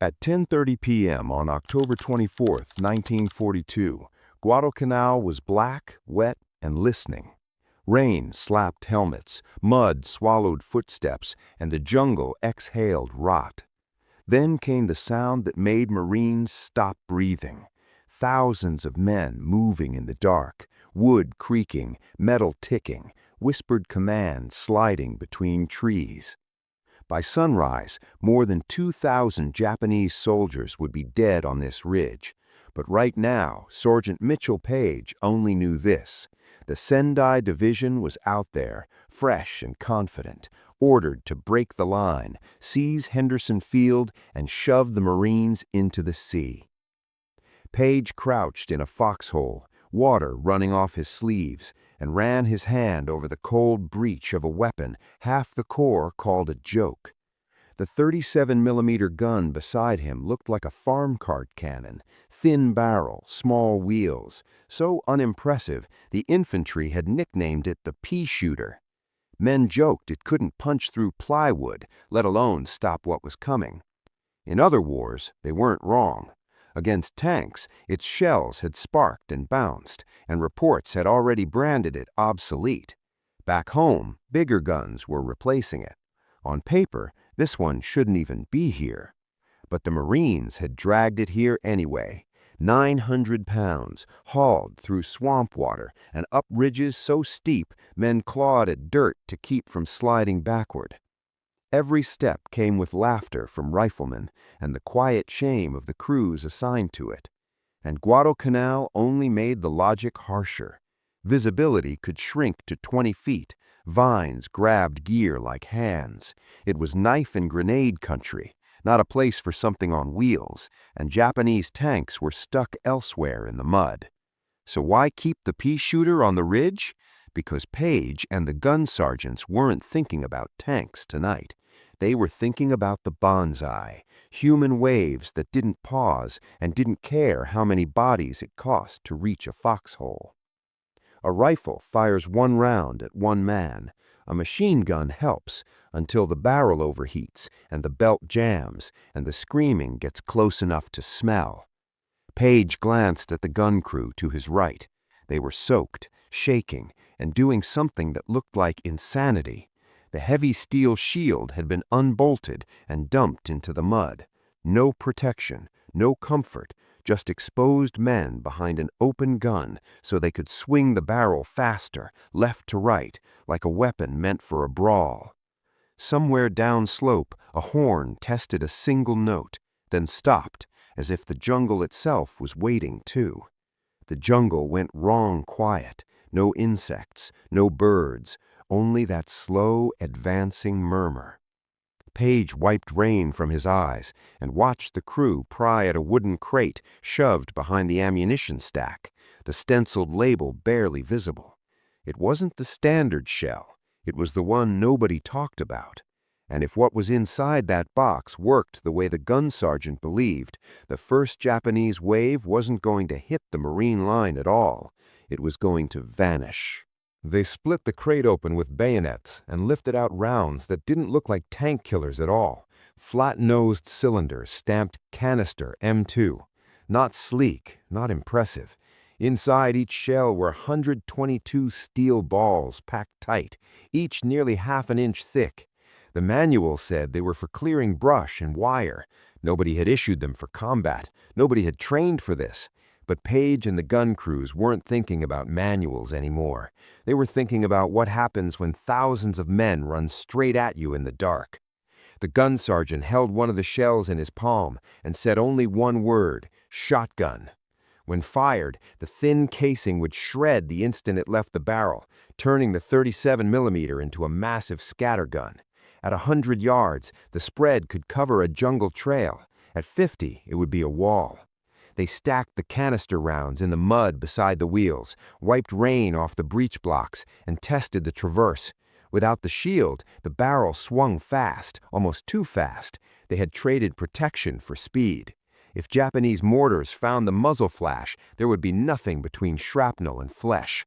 At 10:30 p.m. on October 24, 1942, Guadalcanal was black, wet, and listening. Rain slapped helmets, mud swallowed footsteps, and the jungle exhaled rot. Then came the sound that made Marines stop breathing. Thousands of men moving in the dark, wood creaking, metal ticking, whispered commands sliding between trees. By sunrise, more than 2,000 Japanese soldiers would be dead on this ridge. But right now, Sergeant Mitchell Page only knew this. The Sendai Division was out there, fresh and confident, ordered to break the line, seize Henderson Field, and shove the Marines into the sea. Page crouched in a foxhole, water running off his sleeves, and ran his hand over the cold breech of a weapon half the Corps called a joke. The 37mm gun beside him looked like a farm cart cannon, thin barrel, small wheels, so unimpressive the infantry had nicknamed it the Pea Shooter. Men joked it couldn't punch through plywood, let alone stop what was coming. In other wars, they weren't wrong. Against tanks, its shells had sparked and bounced, and reports had already branded it obsolete. Back home, bigger guns were replacing it. On paper, this one shouldn't even be here. But the Marines had dragged it here anyway. 900 pounds, hauled through swamp water and up ridges so steep men clawed at dirt to keep from sliding backward. Every step came with laughter from riflemen and the quiet shame of the crews assigned to it. And Guadalcanal only made the logic harsher. Visibility could shrink to 20 feet. Vines grabbed gear like hands. It was knife and grenade country, not a place for something on wheels, and Japanese tanks were stuck elsewhere in the mud. So why keep the Pea Shooter on the ridge? Because Page and the gun sergeants weren't thinking about tanks tonight. They were thinking about the Banzai, human waves that didn't pause and didn't care how many bodies it cost to reach a foxhole. A rifle fires one round at one man. A machine gun helps until the barrel overheats and the belt jams and the screaming gets close enough to smell. Page glanced at the gun crew to his right. They were soaked, shaking, and doing something that looked like insanity. The heavy steel shield had been unbolted and dumped into the mud. No protection, no comfort, just exposed men behind an open gun so they could swing the barrel faster, left to right, like a weapon meant for a brawl. Somewhere downslope, a horn tested a single note, then stopped, as if the jungle itself was waiting too. The jungle went wrong quiet. No insects, no birds, only that slow, advancing murmur. Page wiped rain from his eyes and watched the crew pry at a wooden crate shoved behind the ammunition stack, the stenciled label barely visible. It wasn't the standard shell. It was the one nobody talked about. And if what was inside that box worked the way the gun sergeant believed, the first Japanese wave wasn't going to hit the Marine line at all. It was going to vanish. They split the crate open with bayonets and lifted out rounds that didn't look like tank killers at all. Flat-nosed cylinders stamped canister M2. Not sleek, not impressive. Inside each shell were 122 steel balls packed tight, each nearly half an inch thick. The manual said they were for clearing brush and wire. Nobody had issued them for combat. Nobody had trained for this. But Page and the gun crews weren't thinking about manuals anymore. They were thinking about what happens when thousands of men run straight at you in the dark. The gun sergeant held one of the shells in his palm and said only one word, shotgun. When fired, the thin casing would shred the instant it left the barrel, turning the 37mm into a massive scattergun. At 100 yards, the spread could cover a jungle trail. At 50, it would be a wall. They stacked the canister rounds in the mud beside the wheels, wiped rain off the breech blocks, and tested the traverse. Without the shield, the barrel swung fast, almost too fast. They had traded protection for speed. If Japanese mortars found the muzzle flash, there would be nothing between shrapnel and flesh.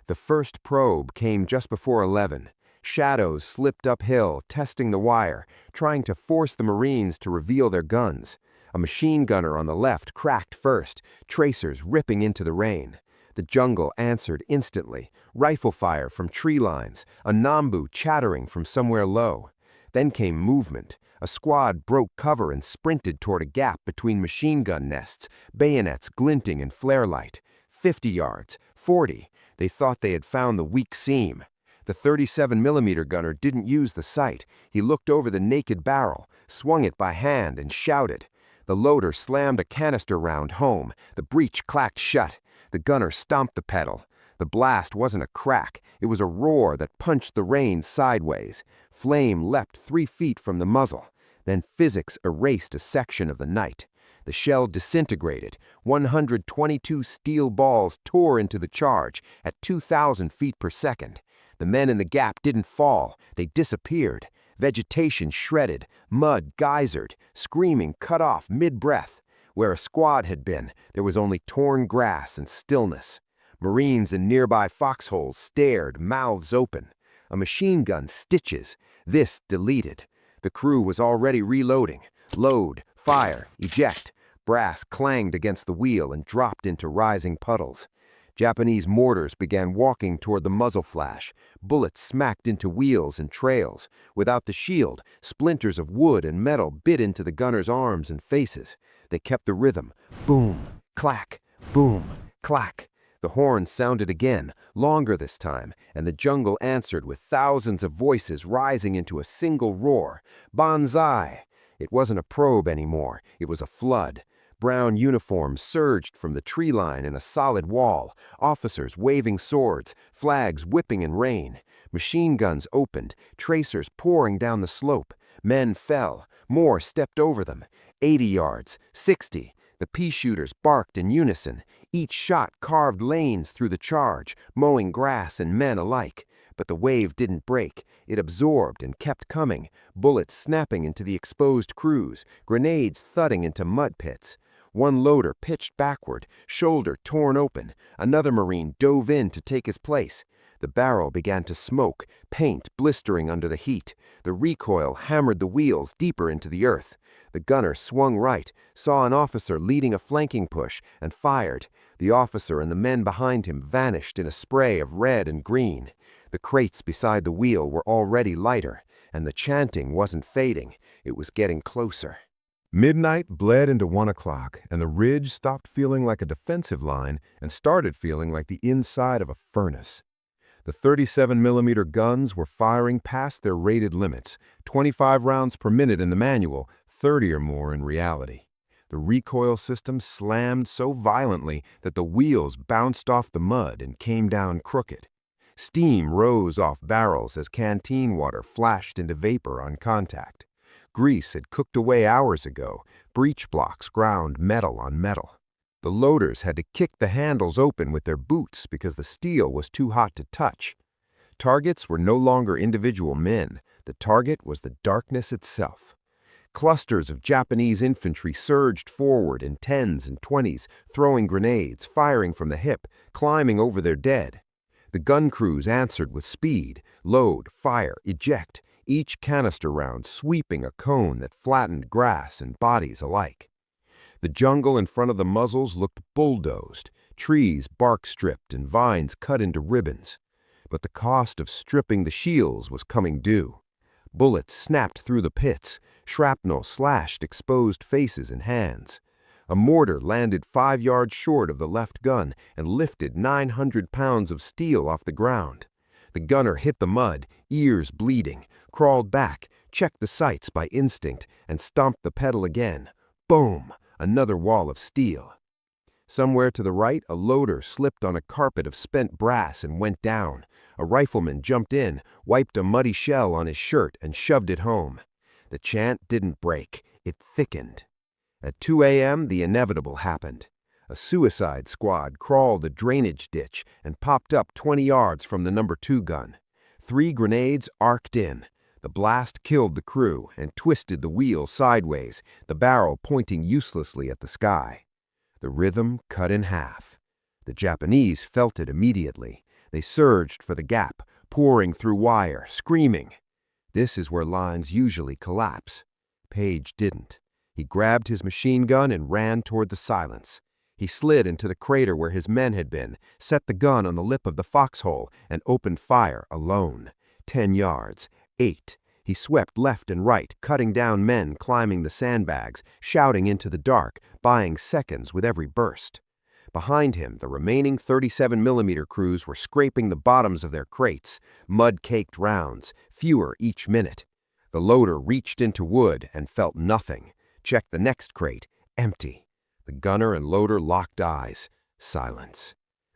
The first probe came just before 11. Shadows slipped uphill, testing the wire, trying to force the Marines to reveal their guns. A machine gunner on the left cracked first, tracers ripping into the rain. The jungle answered instantly, rifle fire from tree lines, a Nambu chattering from somewhere low. Then came movement. A squad broke cover and sprinted toward a gap between machine gun nests, bayonets glinting in flare light. 50 yards, 40. They thought they had found the weak seam. The 37mm gunner didn't use the sight. He looked over the naked barrel, swung it by hand, and shouted. The loader slammed a canister round home. The breech clacked shut. The gunner stomped the pedal. The blast wasn't a crack. It was a roar that punched the rain sideways. Flame leapt 3 feet from the muzzle. Then physics erased a section of the night. The shell disintegrated. 122 steel balls tore into the charge at 2,000 feet per second. The men in the gap didn't fall. They disappeared. Vegetation shredded, mud geysered, screaming cut off mid-breath. Where a squad had been, there was only torn grass and stillness. Marines in nearby foxholes stared, mouths open. A machine gun stitches. This deleted. The crew was already reloading. Load, fire, eject. Brass clanged against the wheel and dropped into rising puddles. Japanese mortars began walking toward the muzzle flash. Bullets smacked into wheels and trails. Without the shield, splinters of wood and metal bit into the gunners' arms and faces. They kept the rhythm. Boom, clack, boom, clack. The horn sounded again, longer this time, and the jungle answered with thousands of voices rising into a single roar. Banzai! It wasn't a probe anymore. It was a flood. Brown uniforms surged from the tree line in a solid wall, officers waving swords, flags whipping in rain. Machine guns opened, tracers pouring down the slope. Men fell, more stepped over them. 80 yards, 60. The Pea Shooters barked in unison. Each shot carved lanes through the charge, mowing grass and men alike. But the wave didn't break. It absorbed and kept coming, bullets snapping into the exposed crews, grenades thudding into mud pits. One loader pitched backward, shoulder torn open. Another Marine dove in to take his place. The barrel began to smoke, paint blistering under the heat. The recoil hammered the wheels deeper into the earth. The gunner swung right, saw an officer leading a flanking push, and fired. The officer and the men behind him vanished in a spray of red and green. The crates beside the wheel were already lighter, and the chanting wasn't fading. It was getting closer. Midnight bled into 1 o'clock, and the ridge stopped feeling like a defensive line and started feeling like the inside of a furnace. The 37mm guns were firing past their rated limits, 25 rounds per minute in the manual, 30 or more in reality. The recoil system slammed so violently that the wheels bounced off the mud and came down crooked. Steam rose off barrels as canteen water flashed into vapor on contact. Grease had cooked away hours ago, breech blocks ground metal on metal. The loaders had to kick the handles open with their boots because the steel was too hot to touch. Targets were no longer individual men. The target was the darkness itself. Clusters of Japanese infantry surged forward in 10s and 20s, throwing grenades, firing from the hip, climbing over their dead. The gun crews answered with speed, load, fire, eject, each canister round sweeping a cone that flattened grass and bodies alike. The jungle in front of the muzzles looked bulldozed, trees bark stripped and vines cut into ribbons. But the cost of stripping the shields was coming due. Bullets snapped through the pits, shrapnel slashed exposed faces and hands. A mortar landed 5 yards short of the left gun and lifted 900 pounds of steel off the ground. The gunner hit the mud, ears bleeding, crawled back, checked the sights by instinct, and stomped the pedal again. Boom! Another wall of steel. Somewhere to the right, a loader slipped on a carpet of spent brass and went down. A rifleman jumped in, wiped a muddy shell on his shirt, and shoved it home. The chant didn't break. It thickened. At 2 a.m., the inevitable happened. A suicide squad crawled a drainage ditch and popped up 20 yards from the No. 2 gun. 3 grenades arced in. The blast killed the crew and twisted the wheel sideways, the barrel pointing uselessly at the sky. The rhythm cut in half. The Japanese felt it immediately. They surged for the gap, pouring through wire, screaming. This is where lines usually collapse. Page didn't. He grabbed his machine gun and ran toward the silence. He slid into the crater where his men had been, set the gun on the lip of the foxhole, and opened fire alone. 10 yards. 8. He swept left and right, cutting down men climbing the sandbags, shouting into the dark, buying seconds with every burst. Behind him, the remaining 37mm crews were scraping the bottoms of their crates, mud-caked rounds, fewer each minute. The loader reached into wood and felt nothing. Checked the next crate, empty. The gunner and loader locked eyes. Silence.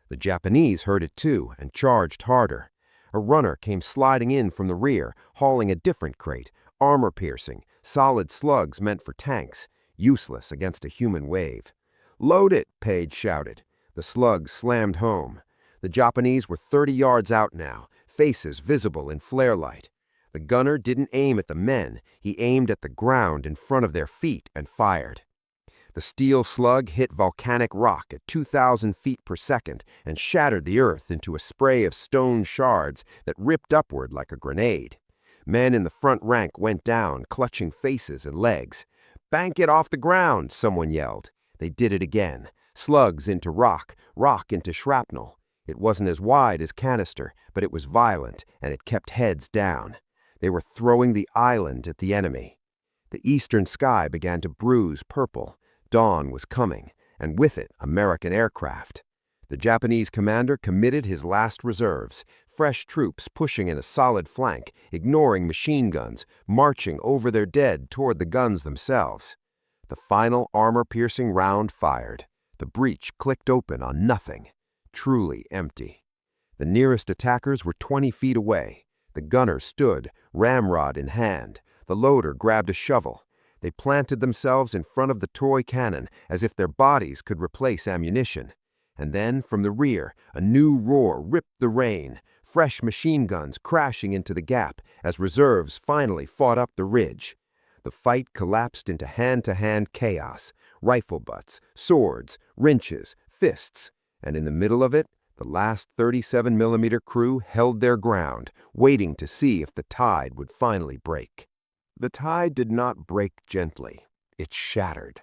The Japanese heard it too and charged harder. A runner came sliding in from the rear, hauling a different crate, armor-piercing, solid slugs meant for tanks, useless against a human wave. "Load it," Page shouted. The slugs slammed home. The Japanese were 30 yards out now, faces visible in flare light. The gunner didn't aim at the men, he aimed at the ground in front of their feet and fired. The steel slug hit volcanic rock at 2,000 feet per second and shattered the earth into a spray of stone shards that ripped upward like a grenade. Men in the front rank went down, clutching faces and legs. "Bank it off the ground," someone yelled. They did it again. Slugs into rock, rock into shrapnel. It wasn't as wide as canister, but it was violent, and it kept heads down. They were throwing the island at the enemy. The eastern sky began to bruise purple. Dawn was coming, and with it, American aircraft. The Japanese commander committed his last reserves, fresh troops pushing in a solid flank, ignoring machine guns, marching over their dead toward the guns themselves. The final armor-piercing round fired. The breach clicked open on nothing, truly empty. The nearest attackers were 20 feet away. The gunner stood, ramrod in hand. The loader grabbed a shovel. They planted themselves in front of the toy cannon as if their bodies could replace ammunition. And then, from the rear, a new roar ripped the rain, fresh machine guns crashing into the gap as reserves finally fought up the ridge. The fight collapsed into hand-to-hand chaos, rifle butts, swords, wrenches, fists, and in the middle of it, the last 37mm crew held their ground, waiting to see if the tide would finally break. The tide did not break gently. It shattered.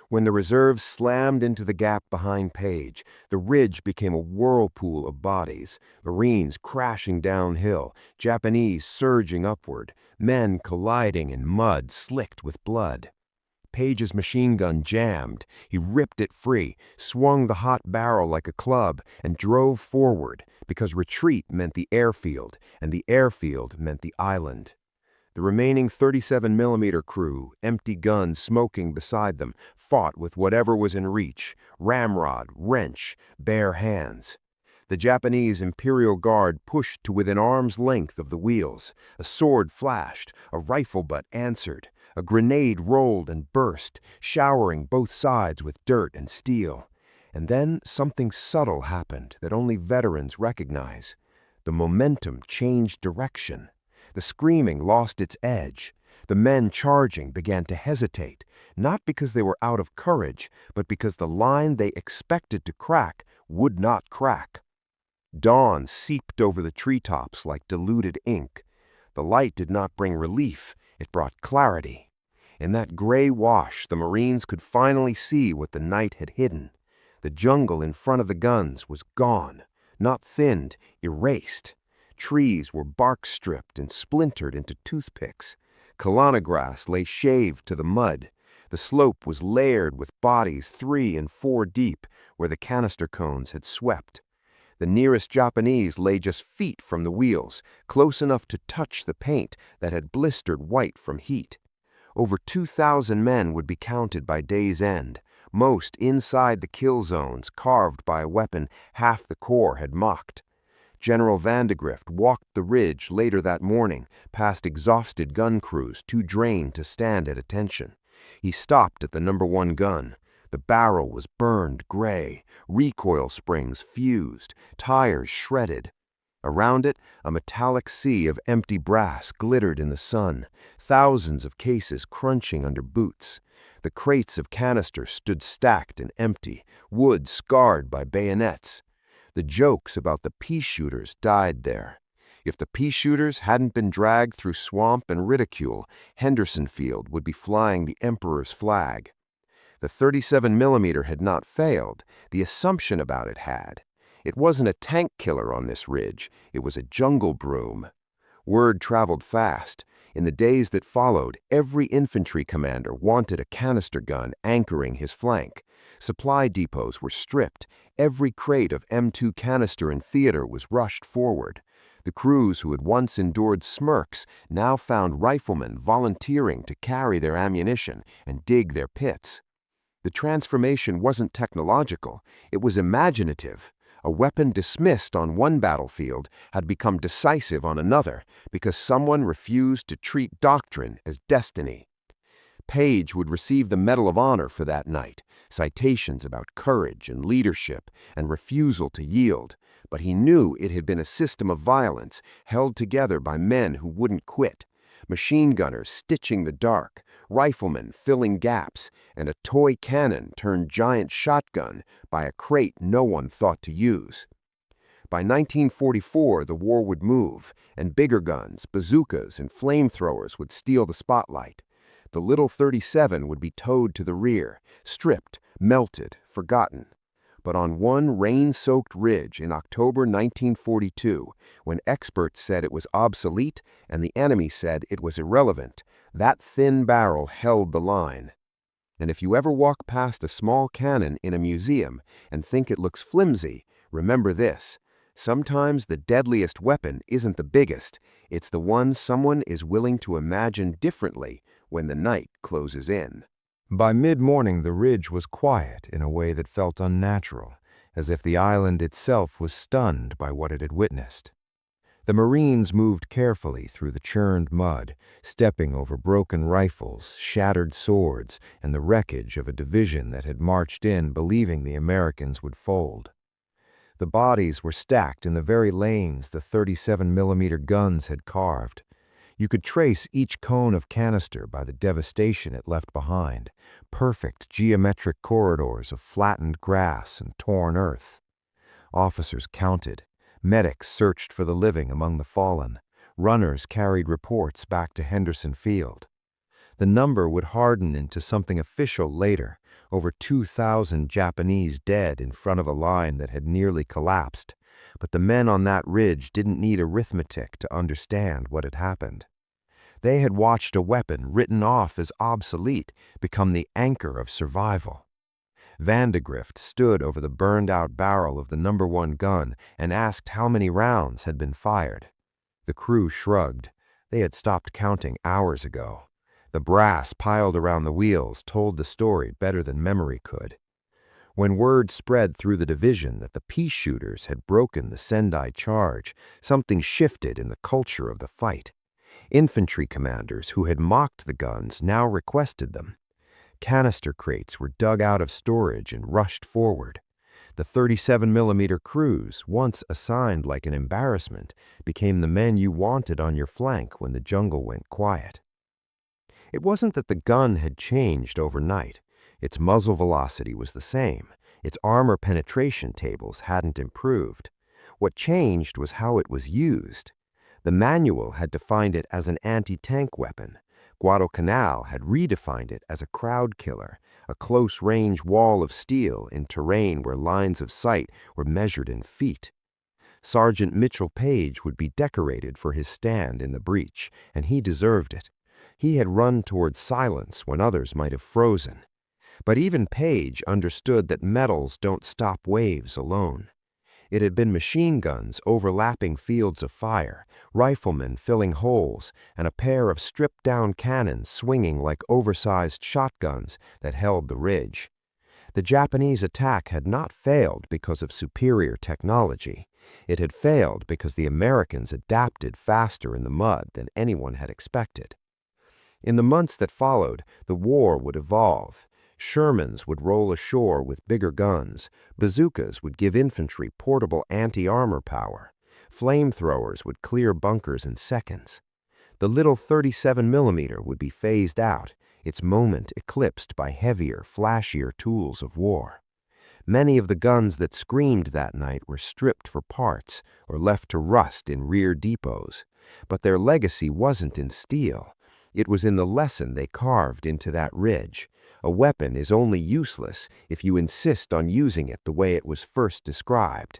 When the reserves slammed into the gap behind Page, the ridge became a whirlpool of bodies, Marines crashing downhill, Japanese surging upward, men colliding in mud slicked with blood. Page's machine gun jammed. He ripped it free, swung the hot barrel like a club, and drove forward, because retreat meant the airfield, and the airfield meant the island. The remaining 37mm crew, empty guns smoking beside them, fought with whatever was in reach, ramrod, wrench, bare hands. The Japanese Imperial Guard pushed to within arm's length of the wheels. A sword flashed, a rifle butt answered, a grenade rolled and burst, showering both sides with dirt and steel. And then something subtle happened that only veterans recognize. The momentum changed direction. The screaming lost its edge. The men charging began to hesitate, not because they were out of courage, but because the line they expected to crack would not crack. Dawn seeped over the treetops like diluted ink. The light did not bring relief, it brought clarity. In that gray wash, the Marines could finally see what the night had hidden. The jungle in front of the guns was gone, not thinned, erased. Trees were bark-stripped and splintered into toothpicks. Kalana grass lay shaved to the mud. The slope was layered with bodies 3 and 4 deep where the canister cones had swept. The nearest Japanese lay just feet from the wheels, close enough to touch the paint that had blistered white from heat. Over 2,000 men would be counted by day's end, most inside the kill zones carved by a weapon half the Corps had mocked. General Vandegrift walked the ridge later that morning, past exhausted gun crews too drained to stand at attention. He stopped at the number 1 gun. The barrel was burned gray, recoil springs fused, tires shredded. Around it, a metallic sea of empty brass glittered in the sun, thousands of cases crunching under boots. The crates of canisters stood stacked and empty, wood scarred by bayonets. The jokes about the pea shooters died there. If the pea shooters hadn't been dragged through swamp and ridicule, Henderson Field would be flying the Emperor's flag. The 37mm had not failed, the assumption about it had. It wasn't a tank killer on this ridge, it was a jungle broom. Word traveled fast. In the days that followed, every infantry commander wanted a canister gun anchoring his flank. Supply depots were stripped. Every crate of M2 canister in theater was rushed forward. The crews who had once endured smirks now found riflemen volunteering to carry their ammunition and dig their pits. The transformation wasn't technological, it was imaginative. A weapon dismissed on one battlefield had become decisive on another because someone refused to treat doctrine as destiny. Page would receive the Medal of Honor for that night, citations about courage and leadership and refusal to yield, but he knew it had been a system of violence held together by men who wouldn't quit. Machine gunners stitching the dark, riflemen filling gaps, and a toy cannon turned giant shotgun by a crate no one thought to use. By 1944, the war would move, and bigger guns, bazookas, and flamethrowers would steal the spotlight. The little 37 would be towed to the rear, stripped, melted, forgotten. But on one rain-soaked ridge in October 1942, when experts said it was obsolete and the enemy said it was irrelevant, that thin barrel held the line. And if you ever walk past a small cannon in a museum and think it looks flimsy, remember this: sometimes the deadliest weapon isn't the biggest, it's the one someone is willing to imagine differently when the night closes in. By mid-morning, the ridge was quiet in a way that felt unnatural, as if the island itself was stunned by what it had witnessed. The Marines moved carefully through the churned mud, stepping over broken rifles, shattered swords, and the wreckage of a division that had marched in believing the Americans would fold. The bodies were stacked in the very lanes the 37mm guns had carved. You could trace each cone of canister by the devastation it left behind, perfect geometric corridors of flattened grass and torn earth. Officers counted. Medics searched for the living among the fallen. Runners carried reports back to Henderson Field. The number would harden into something official later, over 2,000 Japanese dead in front of a line that had nearly collapsed. But the men on that ridge didn't need arithmetic to understand what had happened. They had watched a weapon written off as obsolete become the anchor of survival. Vandegrift stood over the burned-out barrel of the number 1 gun and asked how many rounds had been fired. The crew shrugged. They had stopped counting hours ago. The brass piled around the wheels told the story better than memory could. When word spread through the division that the pea shooters had broken the Sendai charge, something shifted in the culture of the fight. Infantry commanders who had mocked the guns now requested them. Canister crates were dug out of storage and rushed forward. The 37mm crews, once assigned like an embarrassment, became the men you wanted on your flank when the jungle went quiet. It wasn't that the gun had changed overnight. Its muzzle velocity was the same. Its armor penetration tables hadn't improved. What changed was how it was used. The manual had defined it as an anti-tank weapon. Guadalcanal had redefined it as a crowd killer, a close-range wall of steel in terrain where lines of sight were measured in feet. Sergeant Mitchell Page would be decorated for his stand in the breach, and he deserved it. He had run toward silence when others might have frozen. But even Page understood that medals don't stop waves alone. It had been machine guns overlapping fields of fire, riflemen filling holes, and a pair of stripped-down cannons swinging like oversized shotguns that held the ridge. The Japanese attack had not failed because of superior technology. It had failed because the Americans adapted faster in the mud than anyone had expected. In the months that followed, the war would evolve. Shermans would roll ashore with bigger guns. Bazookas would give infantry portable anti-armor power. Flamethrowers would clear bunkers in seconds. The little 37mm would be phased out, its moment eclipsed by heavier, flashier tools of war. Many of the guns that screamed that night were stripped for parts or left to rust in rear depots. But their legacy wasn't in steel. It was in the lesson they carved into that ridge. A weapon is only useless if you insist on using it the way it was first described.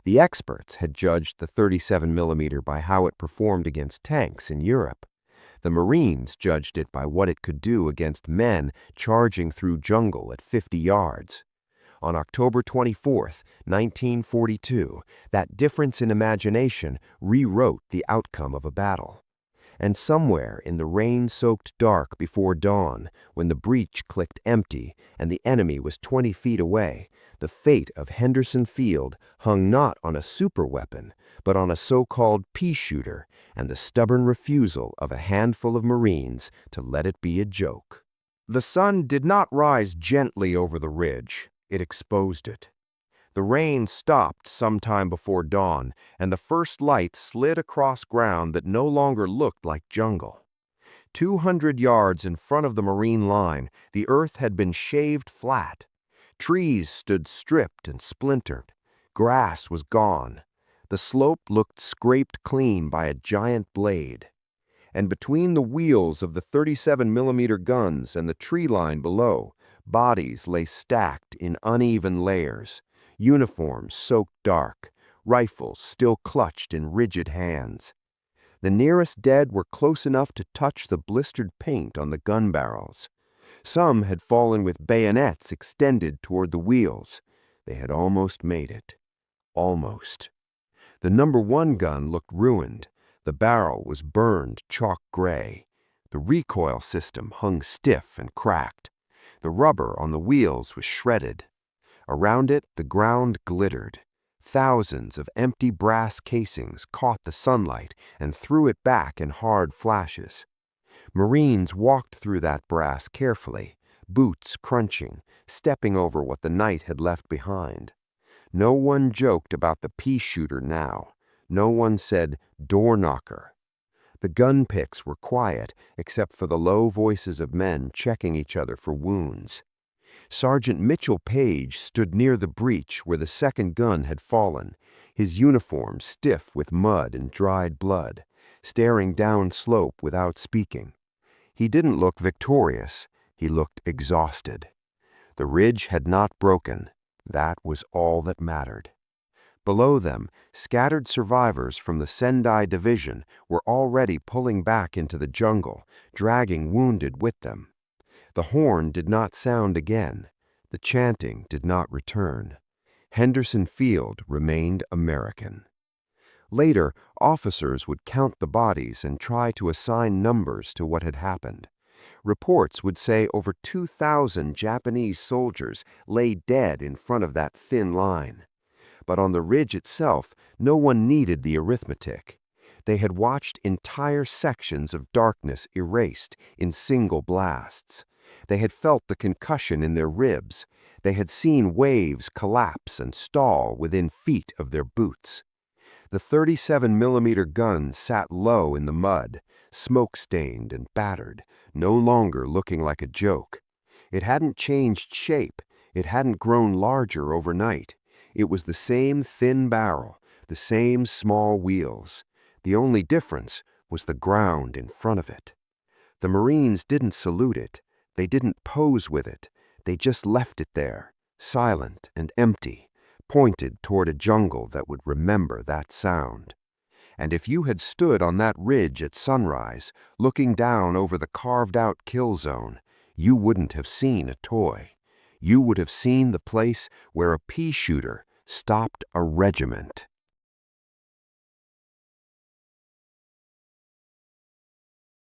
The experts had judged the 37mm by how it performed against tanks in Europe. The Marines judged it by what it could do against men charging through jungle at 50 yards. On October 24, 1942, that difference in imagination rewrote the outcome of a battle. And somewhere in the rain-soaked dark before dawn, when the breech clicked empty and the enemy was 20 feet away, the fate of Henderson Field hung not on a superweapon, but on a so-called pea shooter and the stubborn refusal of a handful of Marines to let it be a joke. The sun did not rise gently over the ridge. It exposed it. The rain stopped sometime before dawn, and the first light slid across ground that no longer looked like jungle. 200 yards in front of the Marine line, the earth had been shaved flat. Trees stood stripped and splintered. Grass was gone. The slope looked scraped clean by a giant blade. And between the wheels of the 37mm guns and the tree line below, bodies lay stacked in uneven layers, uniforms soaked dark, rifles still clutched in rigid hands. The nearest dead were close enough to touch the blistered paint on the gun barrels. Some had fallen with bayonets extended toward the wheels. They had almost made it. Almost. The number 1 gun looked ruined. The barrel was burned chalk gray. The recoil system hung stiff and cracked. The rubber on the wheels was shredded. Around it, the ground glittered. Thousands of empty brass casings caught the sunlight and threw it back in hard flashes. Marines walked through that brass carefully, boots crunching, stepping over what the night had left behind. No one joked about the pea shooter now. No one said, "door knocker." The gun picks were quiet, except for the low voices of men checking each other for wounds. Sergeant Mitchell Page stood near the breach where the second gun had fallen, his uniform stiff with mud and dried blood, staring down slope without speaking. He didn't look victorious. He looked exhausted. The ridge had not broken. That was all that mattered. Below them, scattered survivors from the Sendai Division were already pulling back into the jungle, dragging wounded with them. The horn did not sound again. The chanting did not return. Henderson Field remained American. Later, officers would count the bodies and try to assign numbers to what had happened. Reports would say over 2,000 Japanese soldiers lay dead in front of that thin line. But on the ridge itself, no one needed the arithmetic. They had watched entire sections of darkness erased in single blasts. They had felt the concussion in their ribs. They had seen waves collapse and stall within feet of their boots. The 37mm gun sat low in the mud, smoke-stained and battered, no longer looking like a joke. It hadn't changed shape. It hadn't grown larger overnight. It was the same thin barrel, the same small wheels. The only difference was the ground in front of it. The Marines didn't salute it. They didn't pose with it. They just left it there, silent and empty, pointed toward a jungle that would remember that sound. And if you had stood on that ridge at sunrise, looking down over the carved-out kill zone, you wouldn't have seen a toy. You would have seen the place where a pea shooter stopped a regiment.